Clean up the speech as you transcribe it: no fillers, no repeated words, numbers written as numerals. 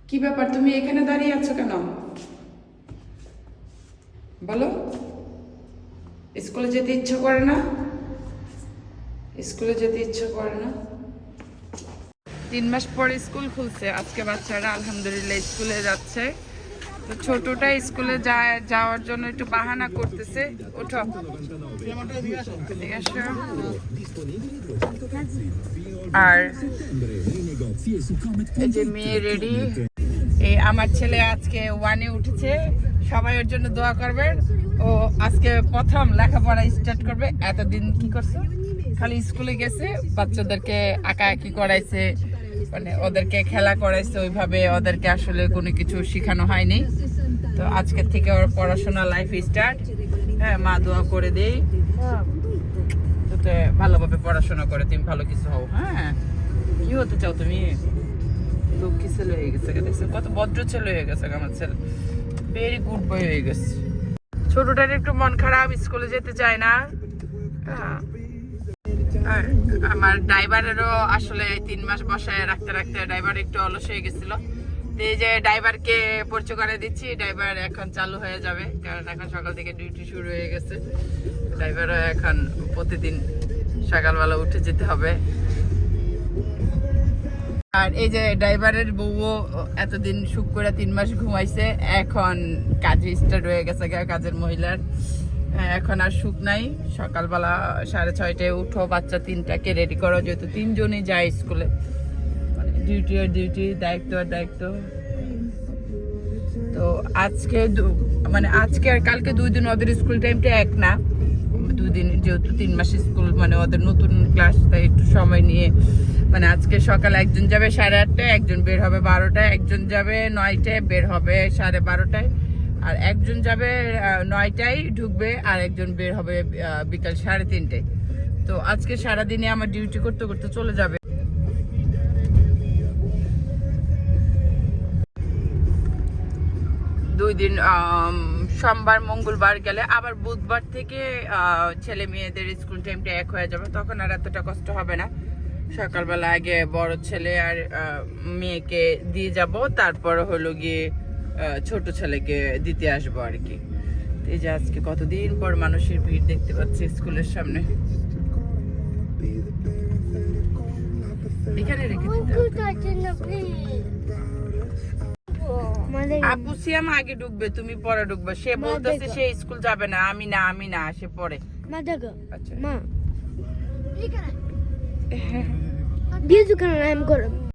কি ব্যাপার, তুমি এখানে দাঁড়িয়ে আছো কেন? বলো। স্কুলে যেতে ইচ্ছে করে না? স্কুলে যেতে ইচ্ছে করে না? 3 মাস পরে স্কুল খুলছে, আজকে বাচ্চারা আলহামদুলিল্লাহ স্কুলে যাচ্ছে। তো ছোটটা স্কুলে যাওয়ার জন্য একটু বাহানা করতেছে। ওঠো, এদিকে আসো। আর এই যে মেয়ে রেডি। এই আমার ছেলে আজকে 1-এ উঠেছে, সবাই ওর জন্য দোয়া করবেন। ও আজকে প্রথম লেখাপড়া স্টার্ট করবে। এতদিন কি করছে, খালি স্কুলে গেছে, বাচ্চাদেরকে আঁকাআঁকি করাইছে, মানে ওদেরকে খেলা করাইছে, ওইভাবে ওদেরকে আসলে কোনো কিছু শেখানো হয়নি। তো আজকের থেকে ওর পড়াশোনা লাইফ স্টার্ট। হ্যাঁ, মা দোয়া করে দেই যাতে ভালোভাবে পড়াশোনা করে তুমি ভালো কিছু হও। হ্যাঁ, কি হতে চাও তুমি? লক্ষ্মী ছেলে হয়ে গেছে, দেখছো কত ভদ্র ছেলে হয়ে গেছে আমার ছেলে, ভেরি গুড বয় হয়ে গেছে। ছোটটার একটু মন খারাপ, স্কুলে যেতে চায় না। আর আমার ড্রাইভারেরও আসলে 3 মাস বসায় রাখতে রাখতে ড্রাইভার একটু অলস হয়ে গেছিল। তো এই যে ড্রাইভারকে পরিচয় করে দিচ্ছি, ড্রাইভার এখন চালু হয়ে যাবে, কারণ এখন সকাল থেকে ডিউটি শুরু হয়ে গেছে। ড্রাইভারও এখন প্রতিদিন সকালবেলা উঠে যেতে হবে। আর এই যে ড্রাইভারের বউও এতদিন সুখ করে 3 মাস ঘুমাইছে, এখন কাজে স্টার্ট হয়ে গেছে, কাজের মহিলার। এখন আর সুখ নাই। সকালবেলা 6:30টায় উঠো, বাচ্চা 3টাকে রেডি করো, যেহেতু 3জনই যায় স্কুলে, মানে ডিউটি আর ডিউটি, দায়িত্ব আর দায়িত্ব। তো আজকে মানে আজকে আর কালকে 2 দিন ওদের স্কুল টাইমটা এক না, 2 দিন যেহেতু 3 মাস স্কুল, মানে ওদের নতুন ক্লাস, তাই একটু সময় নিয়ে, মানে আজকে সকালে একজন যাবে 8:30টায়, একজন বের হবে 12টায়, একজন যাবে 9টায় বের হবে 12:30টায়, আর একজন যাবে 9টায় ঢুকবে, আর একজন বের হবে বিকাল 3:30টায়। তো আজকে সারাদিনে আমার ডিউটি করতে করতে চলে যাবে। 2 দিন, সোমবার মঙ্গলবার গেলে আবার বুধবার থেকে ছেলে মেয়েদের স্কুল টাইমটা এক হয়ে যাবে, তখন আর এতটা কষ্ট হবে না। সকালবেলা আগে বড় ছেলে আর মেয়েকে দিয়ে যাব, তারপর হলো গিয়ে ছোট ছেলেকে দিতে আসবো আর কি। এই যে আজকে কতদিন পর মানুষের ভিড় দেখতে পাচ্ছি স্কুলের সামনে। এখানে রেখে দিতে আপু সিয়াম আগে ঢুকবে, তুমি পরে ঢুকবে। সে বলতেছে সে স্কুল যাবে না। আমি না, সে পরে। আচ্ছা মা, দিয়ে দোকানে আমি করব।